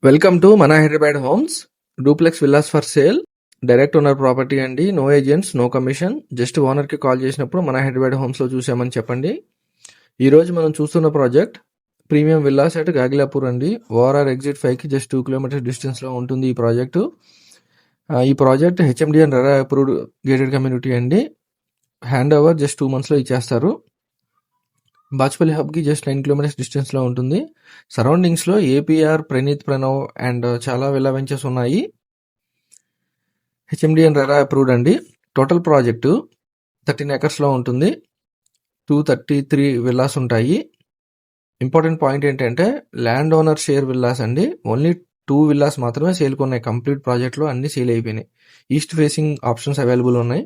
Welcome to మన Hyderabad homes. Duplex villas for sale. Direct owner property అండి. No agents, no commission. Just ఓనర్కి call చేసినప్పుడు మన హైదరాబాద్ హోమ్స్లో చూసామని చెప్పండి. ఈరోజు మనం చూస్తున్న project premium villas at Gagillapur అండి. ఓఆర్ఆర్ ఎగ్జిట్ 5కి జస్ట్ 2 కిలోమీటర్స్ డిస్టెన్స్లో ఉంటుంది ఈ ప్రాజెక్టు. ఈ project HMD and RERA approved gated community అండి. హ్యాండ్ ఓవర్ జస్ట్ 2 monthsలో ఇచ్చేస్తారు. బాచ్పల్లి హబ్కి జస్ట్ 9 కిలోమీటర్స్ డిస్టెన్స్లో ఉంటుంది. సరౌండింగ్స్లో ఏపీఆర్, ప్రణీత్, ప్రణవ్ అండ్ చాలా విల్లా వెంచర్స్ ఉన్నాయి. హెచ్ఎండి అండ్ రెరా అప్రూవ్డ్ అండి. టోటల్ ప్రాజెక్టు 13 acresలో ఉంటుంది. 233 విల్లాస్ ఉంటాయి. ఇంపార్టెంట్ పాయింట్ ఏంటంటే ల్యాండ్ ఓనర్ షేర్ విల్లాస్ అండి. ఓన్లీ 2 విల్లాస్ మాత్రమే సేల్కి ఉన్నాయి. కంప్లీట్ ప్రాజెక్ట్లో అన్ని సేల్ అయిపోయినాయి. ఈస్ట్ ఫేసింగ్ ఆప్షన్స్ అవైలబుల్ ఉన్నాయి.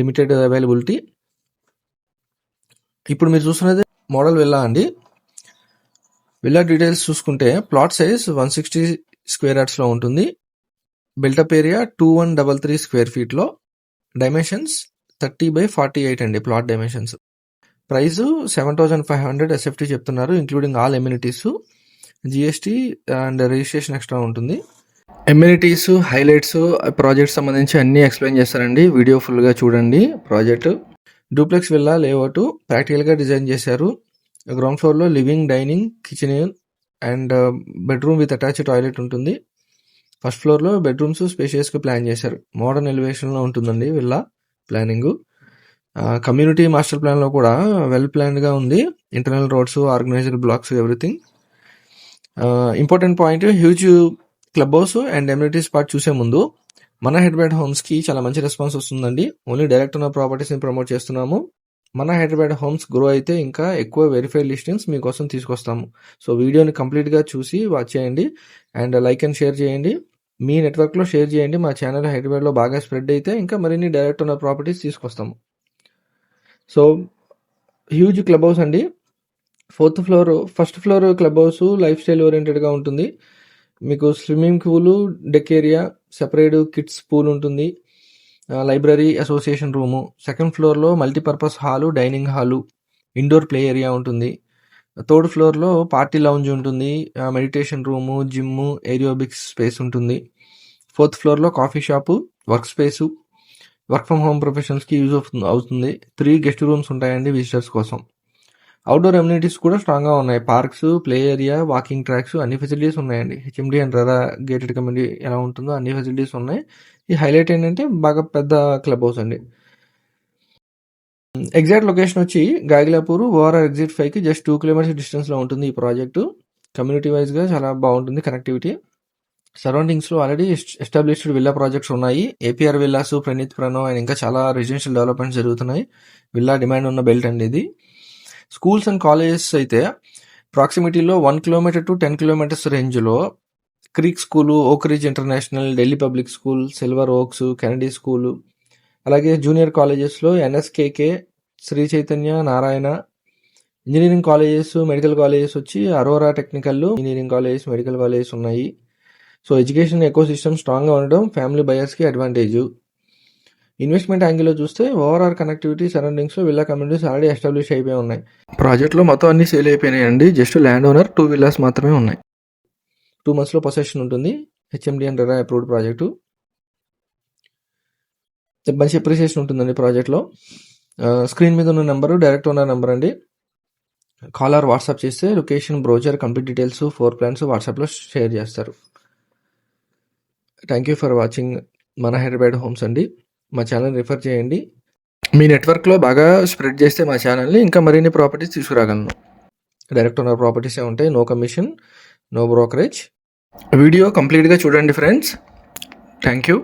Limited availability. ఇప్పుడు మీరు చూస్తున్నది మోడల్ విల్లా అండి. విల్లా డీటెయిల్స్ చూసుకుంటే ప్లాట్ సైజ్ 160 square yardsలో ఉంటుంది. Built-up area 2133 square feetలో. డైమెన్షన్స్ 30/48 అండి ప్లాట్ డైమెన్షన్స్. ప్రైస్ 7,500 ఎస్ఎఫ్టీ చెప్తున్నారు, including all amenities. GST and registration extra ఉంటుంది. ఎమ్యూనిటీస్, హైలైట్స్, ప్రాజెక్ట్ సంబంధించి అన్నీ ఎక్స్ప్లెయిన్ చేస్తారండి. వీడియో ఫుల్గా చూడండి. ప్రాజెక్టు డూప్లెక్స్ విల్లా లేఅవుట్ ప్రాక్టికల్గా డిజైన్ చేశారు. గ్రౌండ్ ఫ్లోర్లో living, dining, kitchen and bedroom with attached toilet ఉంటుంది. ఫస్ట్ ఫ్లోర్లో బెడ్రూమ్స్ స్పేషియస్గా ప్లాన్ చేశారు. మోడర్న్ ఎలివేషన్లో ఉంటుందండి విల్లా ప్లానింగ్. కమ్యూనిటీ మాస్టర్ ప్లాన్లో కూడా వెల్ ప్లాన్డ్గా ఉంది. Internal roads, organised blocks, everything. Important point, huge club house and ఎమ్యూనిటీ spot చూసే ముందు మన హైదరాబాద్ హోమ్స్కి చాలా మంచి రెస్పాన్స్ వస్తుందండి. ఓన్లీ డైరెక్ట్ ఉన్న ప్రాపర్టీస్ని ప్రమోట్ చేస్తున్నాము. మన హైదరాబాద్ హోమ్స్ గ్రో అయితే ఇంకా ఎక్కువ వెరిఫైడ్ లిస్టింగ్స్ మీకోసం తీసుకొస్తాము. సో వీడియోని కంప్లీట్గా చూసి వాచ్ చేయండి అండ్ లైక్ అండ్ షేర్ చేయండి. మీ నెట్వర్క్లో షేర్ చేయండి. మా ఛానల్ హైదరాబాద్లో బాగా స్ప్రెడ్ అయితే ఇంకా మరిన్ని డైరెక్ట్ ఉన్న ప్రాపర్టీస్ తీసుకొస్తాము. సో హ్యూజ్ క్లబ్ హౌస్ అండి. First floor club house life style ఓరియంటెడ్గా ఉంటుంది. మీకు swimming pool, deck area, separate kids pool ఉంటుంది. Library, association room. సెకండ్ ఫ్లోర్లో multipurpose hall, dining hall, indoor play area ఉంటుంది. థర్డ్ ఫ్లోర్లో పార్టీ లౌంజ్ ఉంటుంది. Meditation room, gym, aerobics space ఉంటుంది. Fourth ఫ్లోర్లో coffee shop, work space, work from home ప్రొఫెషనల్స్కి use అవుతుంది. 3 guest rooms ఉంటాయండి విజిటర్స్ కోసం. అవుట్డోర్ ఎమ్యూనిటీస్ కూడా స్ట్రాంగ్గా ఉన్నాయి. Parks, play area, walking tracks, అన్ని ఫెసిలిటీస్ ఉన్నాయండి. HMD and RERA gated community ఎలా ఉంటుందో అన్ని ఫెసిలిటీస్ ఉన్నాయి. ఈ హైలైట్ ఏంటంటే బాగా పెద్ద క్లబ్ హౌస్ అండి. ఎగ్జాక్ట్ లొకేషన్ వచ్చి గాగిలాపూర్ ఓఆర్ఆర్ ఎగ్జిట్ 5కి జస్ట్ 2 kilometers డిస్టెన్స్లో ఉంటుంది ఈ ప్రాజెక్టు. కమ్యూనిటీ వైజ్గా చాలా బాగుంటుంది కనెక్టివిటీ. సరౌండింగ్స్లో ఆల్రెడీ ఎస్టాబ్లిష్డ్ విల్లా ప్రాజెక్ట్స్ ఉన్నాయి. APR villas, Praneeth, Pranav and ఇంకా చాలా రెసిడెన్షియల్ డెవలప్మెంట్స్ జరుగుతున్నాయి. విల్లా డిమాండ్ ఉన్న బెల్ట్ అండి ఇది. స్కూల్స్ అండ్ కాలేజెస్ అయితే ప్రాక్సిమిటీలో 1 kilometer to 10 kilometers రేంజ్లో creek school, oak ridge international, Delhi public school, silver oaks, Kennedy school, అలాగే జూనియర్ కాలేజెస్లో NSKK, Sri Chaitanya, Narayana. Engineering colleges, medical colleges వచ్చి Aurora technical, engineering colleges, medical colleges ఉన్నాయి. సో ఎడ్యుకేషన్ ఎకో సిస్టమ్ స్ట్రాంగ్గా ఉండడం family బయర్స్కి advantage. Investment యాంగిల్లో చూస్తే ఓవరాల్ కనెక్టివిటీ సరౌండింగ్స్లో విల్లా కమ్యూనిటీస్ ఆల్రెడీ ఎస్టాబ్లిష్ అయిపోయి ఉన్నాయి. ప్రాజెక్ట్లో మొత్తం అన్ని సేల్ అయిపోయినాయండి. జస్ట్ ల్యాండ్ ఓనర్ 2 విల్లాస్ మాత్రమే ఉన్నాయి. 2 monthsలో పొసెషన్ ఉంటుంది. HMD and RERA approved project. మంచి అప్రిసియేషన్ ఉంటుందండి ప్రాజెక్ట్లో. స్క్రీన్ మీద ఉన్న నెంబరు డైరెక్ట్ ఓనర్ నెంబర్ అండి. కాలర్ వాట్సాప్ చేస్తే location, brochure, complete details, 4 plans వాట్సాప్లో షేర్ చేస్తారు. థ్యాంక్ యూ ఫర్ వాచింగ్ మన హైదరాబాద్ హోమ్స్ అండి. మా ఛానల్ రిఫర్ చేయండి. మీ నెట్వర్క్లో బాగా స్ప్రెడ్ చేస్తే మా ఛానల్ని ఇంకా మరిన్ని ప్రాపర్టీస్ తీసుకురాగలను. డైరెక్ట్ ఓనర్ ప్రాపర్టీసే ఉంటాయి. No commission, no brokerage. Video కంప్లీట్గా చూడండి ఫ్రెండ్స్. Thank you.